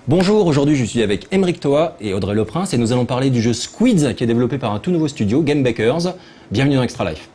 Bonjour, aujourd'hui je suis avec Aymeric Thoa et Audrey Leprince et nous allons parler du jeu Squids qui est développé par un tout nouveau studio, Gamebakers. Bienvenue dans Extra Life.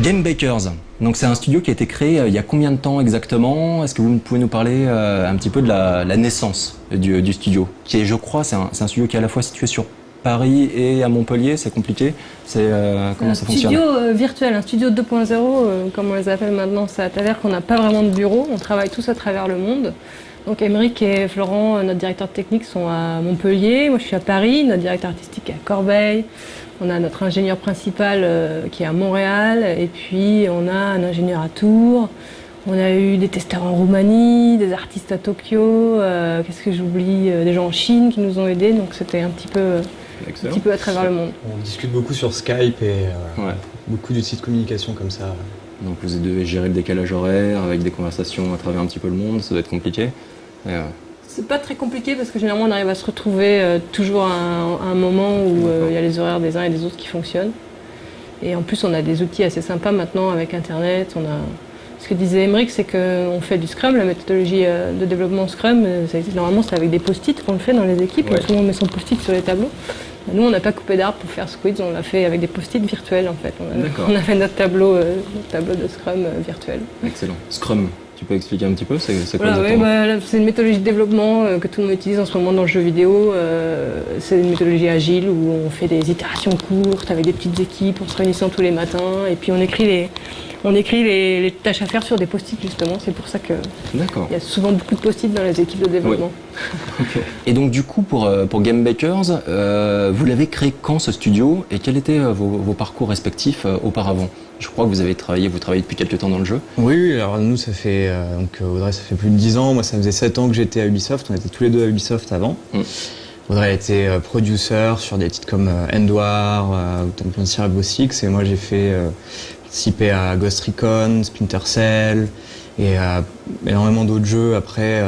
Gamebakers, donc c'est un studio qui a été créé il y a combien de temps exactement? Est-ce que vous pouvez nous parler un petit peu de la naissance du studio? Qui est, je crois, c'est un studio qui est à la fois situé sur Paris et à Montpellier, c'est compliqué? Comment ça fonctionne? Un studio virtuel, un studio 2.0, comme on les appelle maintenant, c'est-à-dire qu'on n'a pas vraiment de bureau, on travaille tous à travers le monde. Donc Aymeric et Florent, notre directeur technique, sont à Montpellier, moi je suis à Paris, notre directeur artistique est à Corbeil, on a notre ingénieur principal qui est à Montréal, et puis on a un ingénieur à Tours, on a eu des testeurs en Roumanie, des artistes à Tokyo, qu'est-ce que j'oublie, des gens en Chine qui nous ont aidés, donc c'était un petit peu à travers le monde. On discute beaucoup sur Skype et beaucoup d'outils de communication comme ça. Donc vous devez gérer le décalage horaire avec des conversations à travers un petit peu le monde, ça doit être compliqué. C'est pas très compliqué parce que généralement on arrive à se retrouver toujours à un moment où il y a les horaires des uns et des autres qui fonctionnent. Et en plus on a des outils assez sympas maintenant avec internet. Ce que disait Aymeric, c'est qu'on fait du Scrum, la méthodologie de développement Scrum, normalement c'est avec des post-it qu'on le fait dans les équipes, tout le monde met son post-it sur les tableaux. Nous on n'a pas coupé d'arbre pour faire Squids, on l'a fait avec des post-it virtuels en fait. On a fait notre tableau de Scrum virtuel. Excellent. Scrum, tu peux expliquer un petit peu, c'est quoi voilà, exactement? c'est une méthodologie de développement que tout le monde utilise en ce moment dans le jeu vidéo. C'est une méthodologie agile où on fait des itérations courtes avec des petites équipes, en se réunissant tous les matins, et puis on écrit les tâches à faire sur des post-it justement. C'est pour ça qu'il y a souvent beaucoup de post-it dans les équipes de développement. Oui. Okay. Et donc du coup pour Gamebakers, vous l'avez créé quand ce studio et quels étaient vos parcours respectifs auparavant? Je crois que vous travaillez depuis quelques temps dans le jeu. Oui, alors nous ça fait, Audrey ça fait plus de 10 ans, moi ça faisait 7 ans que j'étais à Ubisoft, on était tous les deux à Ubisoft avant. Audrey était producer sur des titres comme End War ou Temple of Rainbow Six, et moi j'ai participé à Ghost Recon, Splinter Cell et énormément d'autres jeux après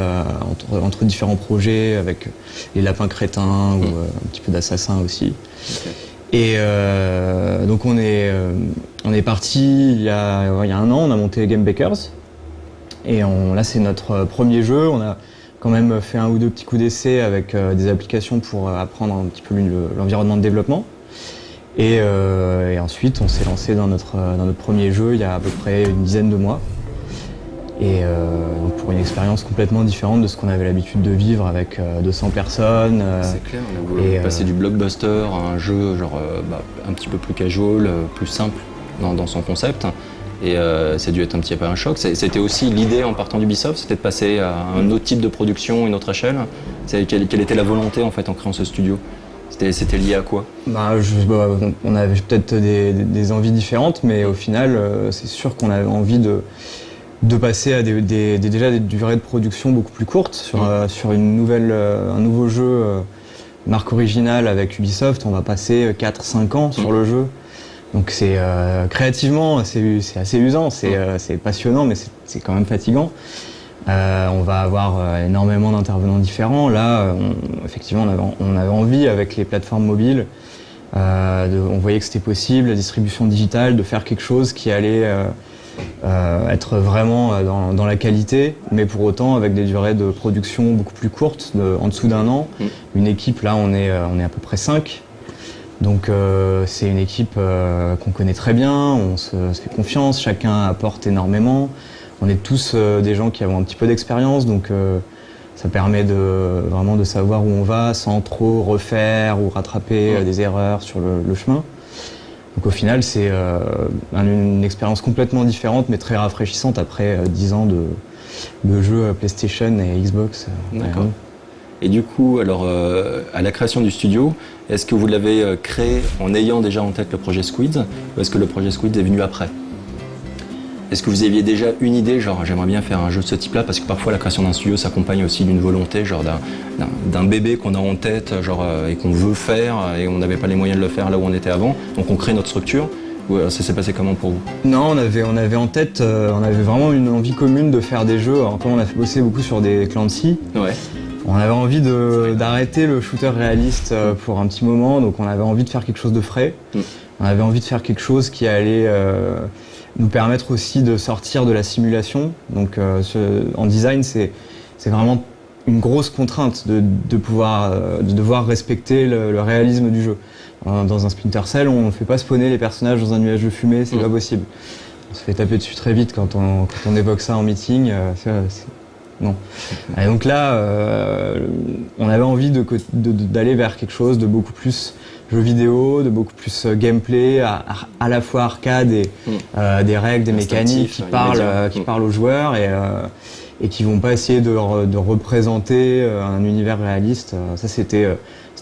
entre différents projets avec les Lapins Crétins ou un petit peu d'Assassin aussi. Okay. Et donc on est parti il y a un an, on a monté Gamebakers et là c'est notre premier jeu. On a quand même fait un ou deux petits coups d'essai avec des applications pour apprendre un petit peu l'environnement de développement. Et ensuite on s'est lancé dans notre premier jeu il y a à peu près une dizaine de mois. Et donc pour une expérience complètement différente de ce qu'on avait l'habitude de vivre avec 200 personnes. C'est clair, on a voulu passer du blockbuster à un jeu un petit peu plus casual, plus simple dans son concept. Et ça a dû être un petit peu un choc. C'était aussi l'idée en partant d'Ubisoft, c'était de passer à un autre type de production, une autre échelle. Quelle était la volonté en fait en créant ce studio? C'était lié à quoi? On avait peut-être des envies différentes, mais au final, c'est sûr qu'on avait envie de passer à déjà des durées de production beaucoup plus courtes sur un nouveau jeu marque originale avec Ubisoft. On va passer 4-5 ans sur le jeu. Donc c'est créativement c'est assez usant, c'est passionnant, mais c'est quand même fatigant. On va avoir énormément d'intervenants différents. Là, effectivement, on avait envie avec les plateformes mobiles, on voyait que c'était possible, la distribution digitale, de faire quelque chose qui allait être vraiment dans la qualité, mais pour autant avec des durées de production beaucoup plus courtes, en dessous d'un an. Une équipe, là, on est à peu près 5. Donc c'est une équipe qu'on connaît très bien, on se fait confiance, chacun apporte énormément. On est tous des gens qui ont un petit peu d'expérience, donc ça permet vraiment de savoir où on va sans trop refaire ou rattraper des erreurs sur le chemin. Donc au final, c'est une expérience complètement différente, mais très rafraîchissante après 10 ans de jeux PlayStation et Xbox. D'accord. Et du coup, alors, à la création du studio, est-ce que vous l'avez créé en ayant déjà en tête le projet Squids, ou est-ce que le projet Squids est venu après? Est-ce que vous aviez déjà une idée, genre j'aimerais bien faire un jeu de ce type-là, parce que parfois la création d'un studio s'accompagne aussi d'une volonté, genre d'un bébé qu'on a en tête, et qu'on veut faire, et on n'avait pas les moyens de le faire là où on était avant, donc on crée notre structure. Ou ça s'est passé comment pour vous? Non, on avait en tête, on avait vraiment une envie commune de faire des jeux. Alors, comme on a bossé beaucoup sur des Clancy, Ouais. on avait envie d'arrêter le shooter réaliste pour un petit moment, donc on avait envie de faire quelque chose de frais. On avait envie de faire quelque chose qui allait nous permettre aussi de sortir de la simulation. Donc en design, c'est vraiment une grosse contrainte de devoir respecter le réalisme du jeu. Dans un Splinter Cell, on ne fait pas spawner les personnages dans un nuage de fumée, c'est pas possible. On se fait taper dessus très vite quand on évoque ça en meeting. Non. Et donc là, on avait envie d'aller vers quelque chose de beaucoup plus jeux vidéo, de beaucoup plus gameplay, à la fois arcade et des règles, des mécaniques qui parlent aux joueurs et qui vont pas essayer de représenter un univers réaliste. Ça, c'était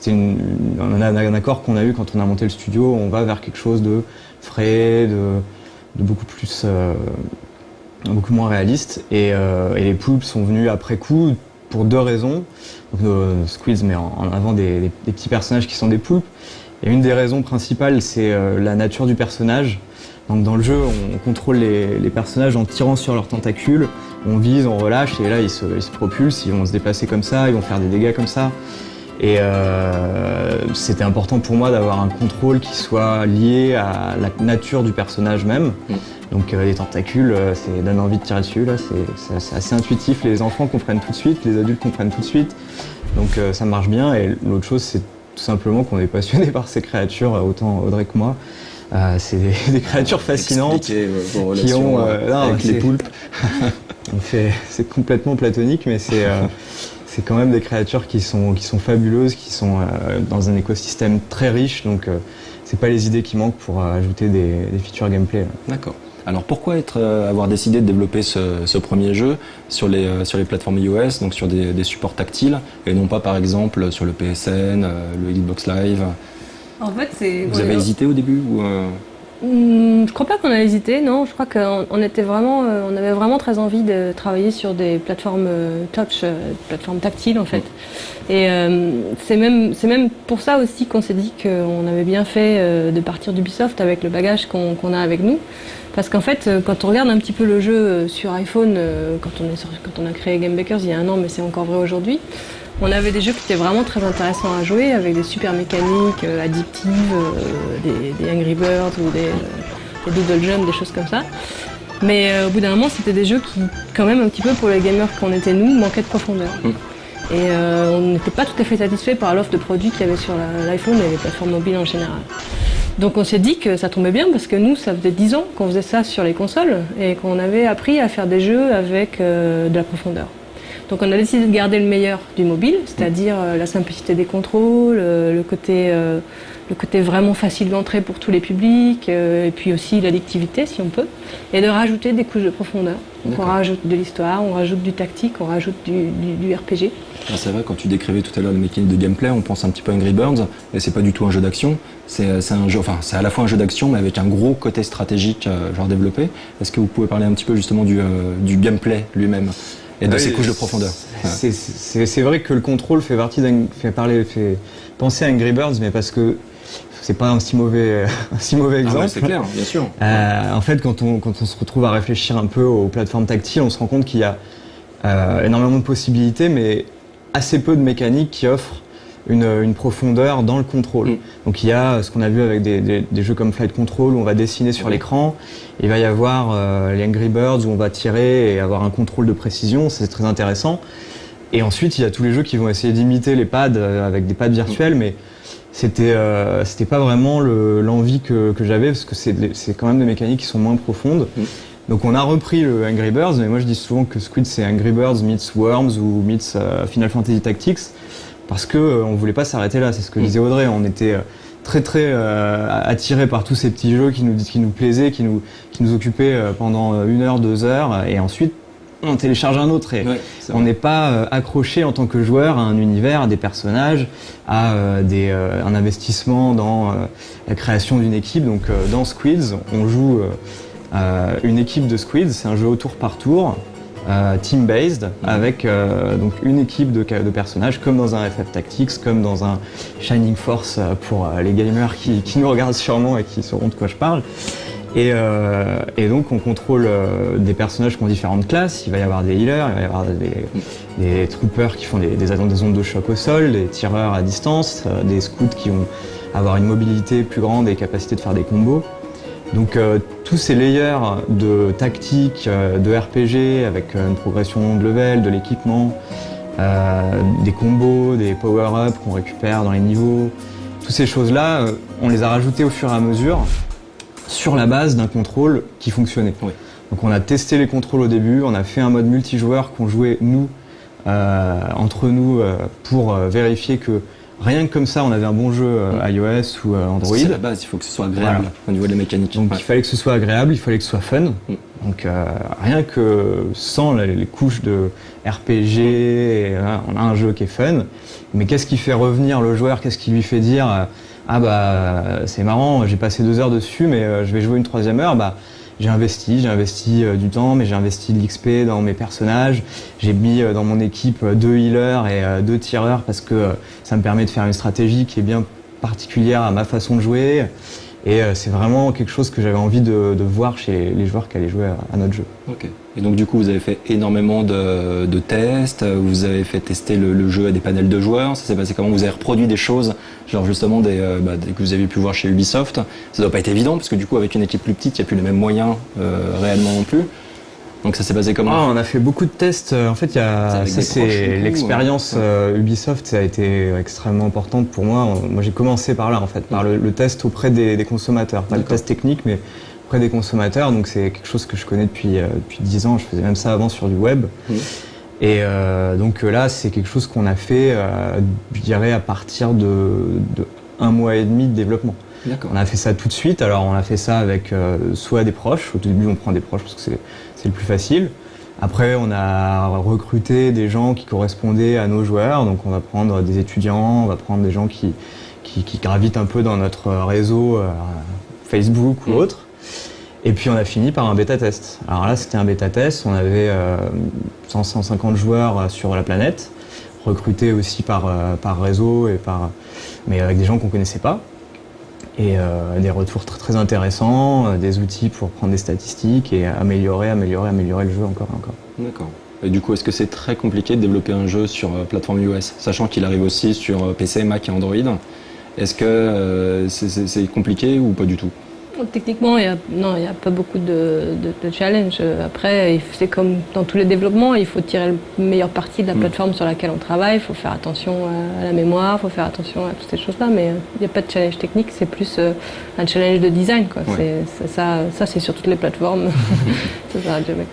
un accord qu'on a eu quand on a monté le studio. On va vers quelque chose de frais, de beaucoup plus... beaucoup moins réaliste et les poulpes sont venus après coup pour deux raisons. Donc Squids met en avant des petits personnages qui sont des poulpes et une des raisons principales c'est la nature du personnage. Donc dans le jeu on contrôle les personnages en tirant sur leurs tentacules, on vise, on relâche et là ils se propulsent, ils vont se déplacer comme ça, ils vont faire des dégâts comme ça. Et c'était important pour moi d'avoir un contrôle qui soit lié à la nature du personnage même. Donc les tentacules, ça donne envie de tirer dessus, là, c'est assez intuitif, les enfants comprennent tout de suite, les adultes comprennent tout de suite, donc ça marche bien. Et l'autre chose, c'est tout simplement qu'on est passionné par ces créatures, autant Audrey que moi. C'est des créatures fascinantes qui ont avec les poulpes. C'est complètement platonique, mais c'est quand même des créatures qui sont fabuleuses, qui sont dans un écosystème très riche, donc c'est pas les idées qui manquent pour ajouter des features gameplay. D'accord. Alors pourquoi avoir décidé de développer ce premier jeu sur les plateformes iOS, donc sur des supports tactiles, et non pas par exemple sur le PSN, le Xbox Live? En fait, Vous avez hésité au début ou Je crois pas qu'on a hésité, non. Je crois qu'on avait vraiment très envie de travailler sur des plateformes touch, plateformes tactiles en fait. Et c'est même pour ça aussi qu'on s'est dit qu'on avait bien fait de partir d'Ubisoft avec le bagage qu'on a avec nous. Parce qu'en fait, quand on regarde un petit peu le jeu sur iPhone, quand on a créé Game Bakers il y a un an, mais c'est encore vrai aujourd'hui, on avait des jeux qui étaient vraiment très intéressants à jouer, avec des super mécaniques addictives, des Angry Birds ou des Doodle Jump, des choses comme ça. Mais au bout d'un moment, c'était des jeux qui, quand même, un petit peu pour les gamers qu'on était nous, manquaient de profondeur. Et on n'était pas tout à fait satisfait par l'offre de produits qu'il y avait sur l'iPhone et les plateformes mobiles en général. Donc on s'est dit que ça tombait bien parce que nous, ça faisait 10 ans qu'on faisait ça sur les consoles et qu'on avait appris à faire des jeux avec de la profondeur. Donc on a décidé de garder le meilleur du mobile, c'est-à-dire la simplicité des contrôles, le côté vraiment facile d'entrée pour tous les publics, et puis aussi l'addictivité si on peut, et de rajouter des couches de profondeur. Donc on rajoute de l'histoire, on rajoute du tactique, on rajoute du RPG. Ah, c'est vrai, quand tu décrivais tout à l'heure le mécanique de gameplay, on pense un petit peu à Angry Birds, mais c'est pas du tout un jeu d'action. C'est un jeu, enfin c'est à la fois un jeu d'action, mais avec un gros côté stratégique genre développé. Est-ce que vous pouvez parler un petit peu justement du gameplay lui-même et de ces couches de profondeur? C'est vrai que le contrôle fait penser à Angry Birds, mais parce que c'est pas un si mauvais exemple. Ah ouais, c'est clair, bien sûr. En fait, quand on se retrouve à réfléchir un peu aux plateformes tactiles, on se rend compte qu'il y a énormément de possibilités, mais assez peu de mécaniques qui offrent une profondeur dans le contrôle. Donc il y a ce qu'on a vu avec des jeux comme Flight Control où on va dessiner sur l'écran. Il va y avoir les Angry Birds où on va tirer et avoir un contrôle de précision, c'est très intéressant. Et ensuite il y a tous les jeux qui vont essayer d'imiter les pads avec des pads virtuels, mais c'était pas vraiment l'envie que j'avais parce que c'est quand même des mécaniques qui sont moins profondes. Donc on a repris le Angry Birds, mais moi je dis souvent que Squid c'est Angry Birds meets Worms ou meets Final Fantasy Tactics, parce que on voulait pas s'arrêter là, c'est ce que disait Audrey, on était très attirés par tous ces petits jeux qui nous plaisaient, qui nous occupaient pendant 1 heure, 2 heures, et ensuite on télécharge un autre et on n'est pas accroché en tant que joueur à un univers, à des personnages, à un investissement dans la création d'une équipe. Donc dans Squids, on joue une équipe de Squids, c'est un jeu au tour par tour. team-based, avec donc une équipe de personnages, comme dans un FF Tactics, comme dans un Shining Force pour les gamers qui nous regardent sûrement et qui sauront de quoi je parle. Et donc on contrôle des personnages qui ont différentes classes. Il va y avoir des healers, il va y avoir des troopers qui font des ondes de choc au sol, des tireurs à distance, des scouts qui vont avoir une mobilité plus grande et capacité de faire des combos. Donc tous ces layers de tactique, de RPG avec une progression de level, de l'équipement, des combos, des power-ups qu'on récupère dans les niveaux, toutes ces choses-là, on les a rajoutées au fur et à mesure sur la base d'un contrôle qui fonctionnait. Oui. Donc on a testé les contrôles au début, on a fait un mode multijoueur qu'on jouait nous, entre nous, pour vérifier que rien que comme ça, on avait un bon jeu iOS ou Android. C'est la base, il faut que ce soit agréable au niveau des mécaniques. Donc il fallait que ce soit agréable, il fallait que ce soit fun. Donc rien que sans les couches de RPG, on a un jeu qui est fun. Mais qu'est-ce qui fait revenir le joueur? Qu'est-ce qui lui fait dire ah bah c'est marrant, j'ai passé 2 heures dessus, mais je vais jouer une 3e heure. Bah, j'ai investi du temps, mais j'ai investi de l'XP dans mes personnages. J'ai mis dans mon équipe 2 healers et 2 tireurs parce que ça me permet de faire une stratégie qui est bien particulière à ma façon de jouer. Et c'est vraiment quelque chose que j'avais envie de voir chez les joueurs qui allaient jouer à notre jeu. Ok. Et donc du coup, vous avez fait énormément de tests, vous avez fait tester le jeu à des panels de joueurs. Ça s'est passé comment? Vous avez reproduit des choses, genre justement que vous avez pu voir chez Ubisoft. Ça doit pas être évident parce que du coup, avec une équipe plus petite, il n'y a plus les mêmes moyens réellement non plus. Donc ça s'est passé comment? On a fait beaucoup de tests. En fait, c'est l'expérience Ubisoft, ça a été extrêmement importante pour moi. Moi, j'ai commencé par là, en fait, par le test auprès des consommateurs. Pas le test technique, mais auprès des consommateurs. Donc c'est quelque chose que je connais depuis 10 ans. Je faisais même ça avant sur du web. Et donc là, c'est quelque chose qu'on a fait, je dirais, à partir de 1 mois et demi de développement. On a fait ça tout de suite. Alors on a fait ça avec soit des proches. Au début, on prend des proches parce que c'est le plus facile. Après, on a recruté des gens qui correspondaient à nos joueurs. Donc on va prendre des étudiants, on va prendre des gens qui gravitent un peu dans notre réseau Facebook ou autre. Et puis on a fini par un bêta-test. Alors là, c'était un bêta-test. On avait 150 joueurs sur la planète, recrutés aussi par réseau, mais avec des gens qu'on ne connaissait pas. Et des retours très intéressants, des outils pour prendre des statistiques et améliorer le jeu encore et encore. D'accord. Et du coup, est-ce que c'est très compliqué de développer un jeu sur plateforme iOS, sachant qu'il arrive aussi sur PC, Mac et Android? Est-ce que c'est compliqué ou pas du tout? Techniquement, il n'y a pas beaucoup de challenge. Après, c'est comme dans tous les développements, il faut tirer le meilleur parti de la plateforme sur laquelle on travaille. Il faut faire attention à la mémoire, il faut faire attention à toutes ces choses-là. Mais il n'y a pas de challenge technique, c'est plus un challenge de design, quoi. Ouais. Ça, c'est sur toutes les plateformes.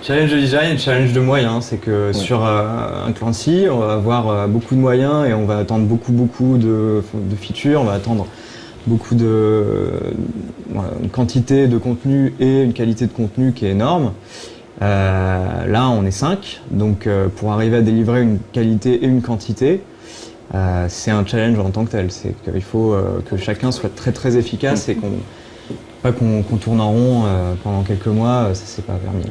Challenge de design et challenge de moyens. C'est que sur un Clancy, on va avoir beaucoup de moyens et on va attendre beaucoup de features. On va attendre beaucoup une quantité de contenu et une qualité de contenu qui est énorme. Là, on est 5, donc pour arriver à délivrer une qualité et une quantité, c'est un challenge en tant que tel. C'est qu'il faut que chacun soit très efficace et qu'on tourne en rond pendant quelques mois, ça c'est pas permis.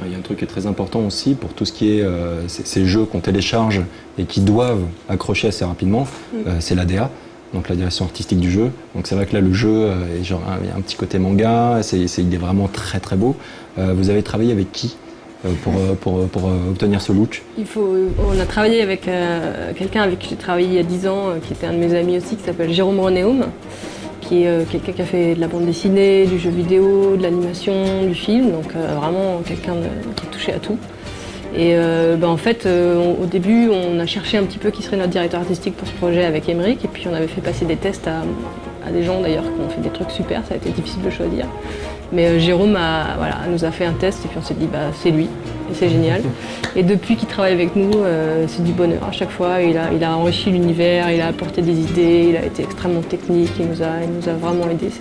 Il y a un truc qui est très important aussi pour tout ce qui est ces jeux qu'on télécharge et qui doivent accrocher assez rapidement, c'est l'ADA. Donc la direction artistique du jeu. Donc c'est vrai que là le jeu, il y a un petit côté manga, il est vraiment très beau. Vous avez travaillé avec qui pour obtenir ce look? On a travaillé avec quelqu'un avec qui j'ai travaillé il y a 10 ans, qui était un de mes amis aussi, qui s'appelle Jérôme Renéum, qui est quelqu'un qui a fait de la bande dessinée, du jeu vidéo, de l'animation, du film, donc vraiment quelqu'un qui est touché à tout. Et en fait, au début, on a cherché un petit peu qui serait notre directeur artistique pour ce projet avec Emeric, et puis on avait fait passer des tests à des gens d'ailleurs qui ont fait des trucs super, ça a été difficile de choisir. Mais Jérôme nous a fait un test et puis on s'est dit c'est lui, et c'est génial. Et depuis qu'il travaille avec nous, c'est du bonheur à chaque fois. Il a enrichi l'univers, il a apporté des idées, il a été extrêmement technique, il nous a vraiment aidés.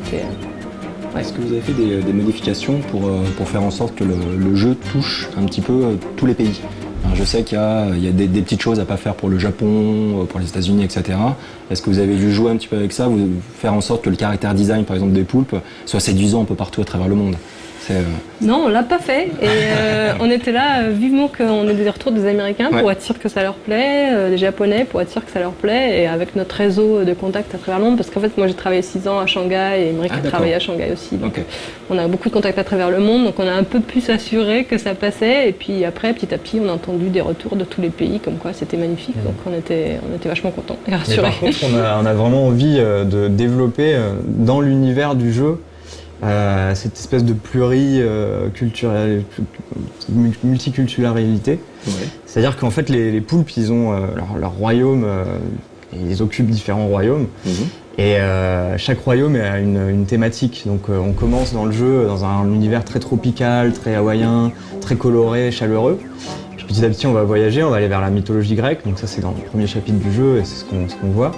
Est-ce que vous avez fait des modifications pour faire en sorte que le jeu touche un petit peu tous les pays? Je sais qu'il y a des petites choses à pas faire pour le Japon, pour les États-Unis, etc. Est-ce que vous avez dû jouer un petit peu avec ça, faire en sorte que le caractère design, par exemple, des poulpes, soit séduisant un peu partout à travers le monde? Non, on l'a pas fait. Et on était là vivement qu'on ait des retours des Américains pour être sûr que ça leur plaît, des Japonais pour être sûr que ça leur plaît, et avec notre réseau de contacts à travers le monde, parce qu'en fait, moi j'ai travaillé 6 ans à Shanghai et Émeric a travaillé à Shanghai aussi. Donc on a beaucoup de contacts à travers le monde, donc on a un peu pu s'assurer que ça passait. Et puis après, petit à petit, on a entendu des retours de tous les pays, comme quoi c'était magnifique. Donc on était vachement contents et rassurés. Mais par contre, on a vraiment envie de développer dans l'univers du jeu cette espèce de multiculturalité. Ouais. C'est-à-dire qu'en fait, les poulpes, ils ont leur royaume, ils occupent différents royaumes. Et chaque royaume a une thématique. Donc on commence dans le jeu dans un univers très tropical, très hawaïen, très coloré, chaleureux. Puis petit à petit, on va voyager, on va aller vers la mythologie grecque. Donc ça, c'est dans le premier chapitre du jeu et c'est ce qu'on voit.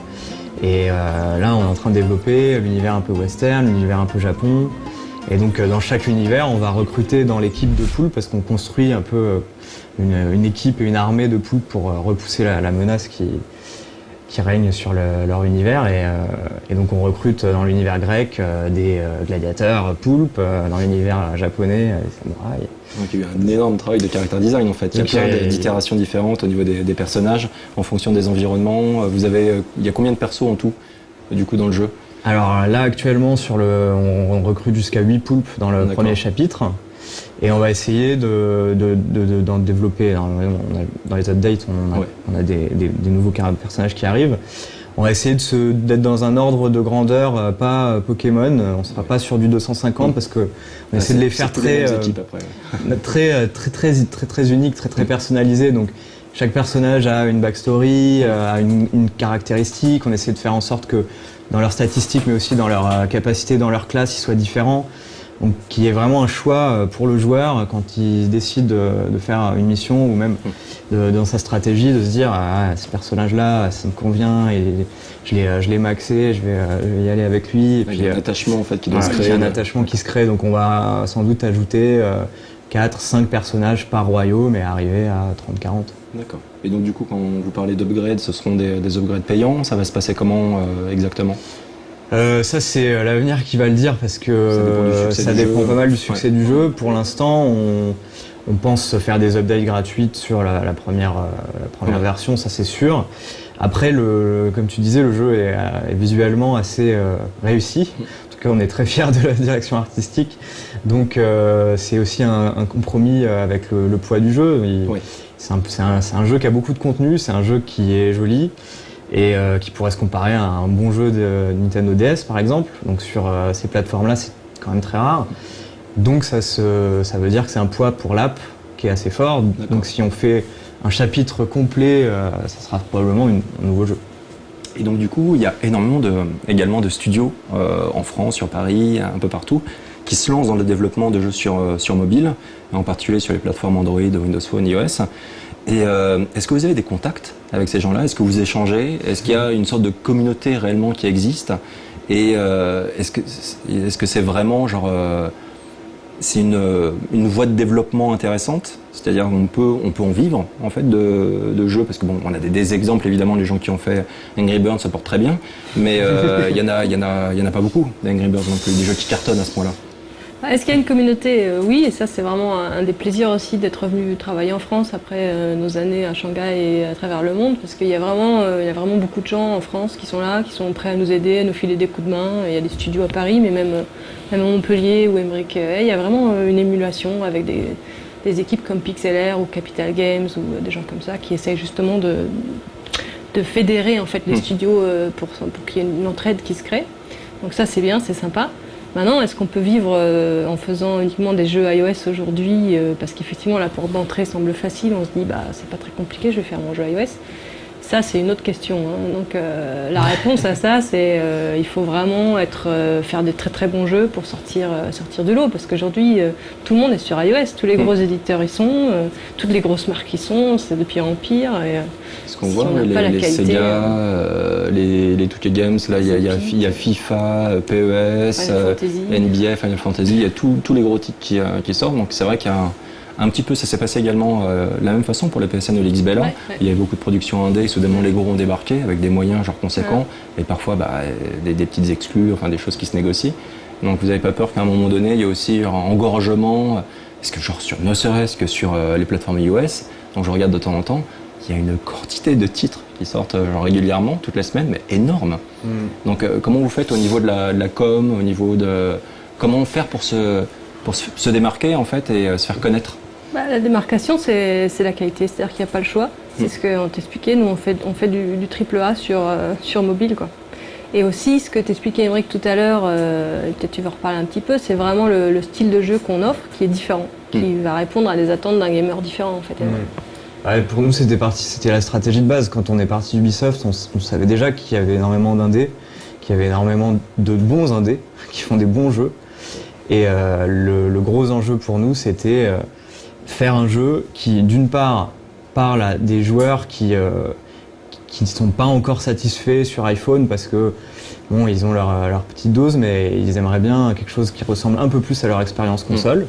Et là, on est en train de développer l'univers un peu western, l'univers un peu Japon. Et donc, dans chaque univers, on va recruter dans l'équipe de poules parce qu'on construit un peu une équipe et une armée de poules pour repousser la menace qui règne sur leur univers. Et donc, on recrute dans l'univers grec des gladiateurs poulpes, dans l'univers japonais, des samouraïs. Donc il y a eu un énorme travail de character design en fait. Il y a plein d'itérations différentes au niveau des personnages, en fonction des environnements. Il y a combien de persos en tout, du coup, dans le jeu? Alors là, actuellement, on recrute jusqu'à 8 poulpes dans le premier chapitre. Et on va essayer d'en développer. Dans les updates, on a des nouveaux personnages qui arrivent. On va essayer d'être dans un ordre de grandeur, pas Pokémon. On ne sera pas sur du 250 parce qu'on essaie de les faire très uniques, très personnalisés. Donc chaque personnage a une backstory, a une caractéristique. On essaie de faire en sorte que dans leurs statistiques, mais aussi dans leur capacité, dans leur classe, ils soient différents. Donc qu'il y ait vraiment un choix pour le joueur quand il décide de faire une mission ou même dans sa stratégie de se dire ce personnage-là, ça me convient et je l'ai maxé, je vais y aller avec lui. Et puis, il y a un attachement en fait qui doit se créer. Il y a un attachement qui se crée, donc on va sans doute ajouter 4-5 personnages par royaume et arriver à 30-40. D'accord. Et donc du coup, quand vous parlez d'upgrades, ce seront des upgrades payants, ça va se passer comment exactement ? Ça c'est l'avenir qui va le dire parce que ça dépend pas mal du succès du jeu. Pour l'instant, on pense faire des updates gratuites sur la première version, ça c'est sûr. Après, comme tu disais, le jeu est visuellement assez réussi. En tout cas, on est très fiers de la direction artistique. Donc c'est aussi un compromis avec le poids du jeu. C'est un jeu qui a beaucoup de contenu, c'est un jeu qui est joli. Et qui pourrait se comparer à un bon jeu de Nintendo DS par exemple. Donc sur ces plateformes-là, c'est quand même très rare. Donc ça veut dire que c'est un poids pour l'app qui est assez fort. Donc si on fait un chapitre complet, ça sera probablement un nouveau jeu. Et donc du coup, il y a énormément également de studios en France, sur Paris, un peu partout, qui se lancent dans le développement de jeux sur mobile, en particulier sur les plateformes Android, Windows Phone, iOS. Et est-ce que vous avez des contacts avec ces gens-là? Est-ce que vous échangez? Est-ce qu'il y a une sorte de communauté réellement qui existe? Et est-ce que c'est vraiment c'est une voie de développement intéressante? C'est-à-dire qu'on peut en vivre en fait de jeux, parce que bon, on a des exemples évidemment, les gens qui ont fait Angry Birds se portent très bien, mais il y en a pas beaucoup d'Angry Birds non plus, des jeux qui cartonnent à ce point-là. Est-ce qu'il y a une communauté? Oui, et ça c'est vraiment un des plaisirs aussi d'être revenu travailler en France après nos années à Shanghai et à travers le monde, parce qu'il y a vraiment beaucoup de gens en France qui sont là, qui sont prêts à nous aider, à nous filer des coups de main. Il y a des studios à Paris, mais même à Montpellier ou Émeric. Il y a vraiment une émulation avec des équipes comme Pixelair ou Capital Games ou des gens comme ça qui essayent justement de fédérer en fait les studios pour qu'il y ait une entraide qui se crée. Donc ça c'est bien, c'est sympa. Maintenant, est-ce qu'on peut vivre en faisant uniquement des jeux iOS aujourd'hui parce qu'effectivement la porte d'entrée semble facile, on se dit c'est pas très compliqué, je vais faire mon jeu iOS. Ça c'est une autre question. Donc la réponse à ça c'est il faut vraiment faire des très très bons jeux pour sortir du lot, parce qu'aujourd'hui tout le monde est sur iOS, tous les gros éditeurs y sont, toutes les grosses marques y sont, c'est de pire en pire. Ce qu'on voit, les Sega, les 2K Games, là il y a FIFA, PES, NBA, Final Fantasy, il y a tous les gros titres qui sortent, donc c'est vrai qu'il y a un petit peu, ça s'est passé également de la même façon pour les PSN de l'XBLA. Il y avait beaucoup de productions indé, soudainement les gros ont débarqué avec des moyens conséquents et parfois des petites exclus, enfin des choses qui se négocient. Donc vous n'avez pas peur qu'à un moment donné, il y a aussi un engorgement, est-ce que genre ne serait-ce que sur les plateformes iOS, donc je regarde de temps en temps, il y a une quantité de titres qui sortent genre régulièrement, toutes les semaines, mais énorme. Donc comment vous faites au niveau de la com, au niveau de... Comment faire pour se démarquer en fait et se faire connaître? La démarcation, c'est la qualité, c'est-à-dire qu'il n'y a pas le choix. C'est ce qu'on t'expliquait, nous on fait du AAA sur mobile, quoi. Et aussi, ce que t'expliquait Émeric tout à l'heure, peut-être tu veux reparler un petit peu, c'est vraiment le style de jeu qu'on offre qui est différent, qui va répondre à des attentes d'un gamer différent en fait. Ouais, pour nous, c'était la stratégie de base. Quand on est parti d'Ubisoft, on savait déjà qu'il y avait énormément d'indés, qu'il y avait énormément de bons indés qui font des bons jeux. Et le gros enjeu pour nous, c'était faire un jeu qui, d'une part, parle à des joueurs qui ne sont pas encore satisfaits sur iPhone parce que bon, ils ont leur petite dose, mais ils aimeraient bien quelque chose qui ressemble un peu plus à leur expérience console.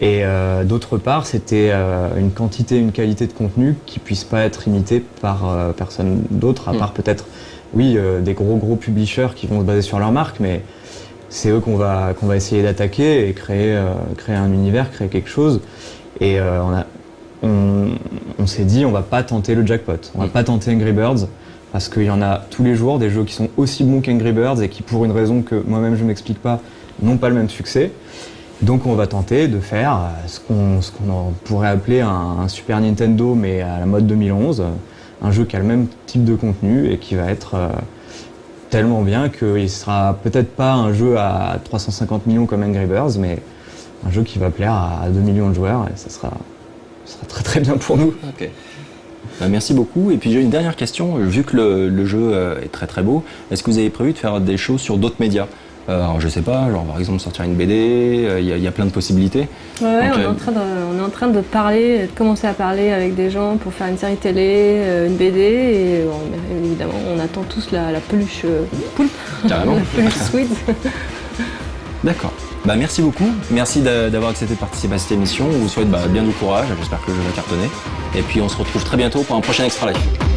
Et d'autre part, c'était une quantité, une qualité de contenu qui puisse pas être imitée par personne d'autre, à part peut-être, oui, des gros publishers qui vont se baser sur leur marque, mais c'est eux qu'on va essayer d'attaquer et créer un univers, créer quelque chose. Et on s'est dit, on va pas tenter le jackpot, on va pas tenter Angry Birds, parce qu'il y en a tous les jours des jeux qui sont aussi bons qu'Angry Birds et qui, pour une raison que moi-même je m'explique pas, n'ont pas le même succès. Donc on va tenter de faire ce qu'on pourrait appeler un Super Nintendo, mais à la mode 2011, un jeu qui a le même type de contenu et qui va être tellement bien qu'il sera peut-être pas un jeu à 350 millions comme Angry Birds, mais un jeu qui va plaire à 2 millions de joueurs et ça sera très très bien pour nous. Ok. Merci beaucoup. Et puis j'ai une dernière question. Vu que le jeu est très très beau, est-ce que vous avez prévu de faire des choses sur d'autres médias? Alors je sais pas, genre par exemple sortir une BD, il y a plein de possibilités. Ouais, donc, on est en train de commencer à parler avec des gens pour faire une série télé, une BD, et évidemment on attend tous la peluche poulpe, Carrément. la peluche squid. D'accord. Merci beaucoup. Merci d'avoir accepté de participer à cette émission. On vous souhaite bien du courage. J'espère que le jeu va cartonner. Et puis on se retrouve très bientôt pour un prochain Extra Life.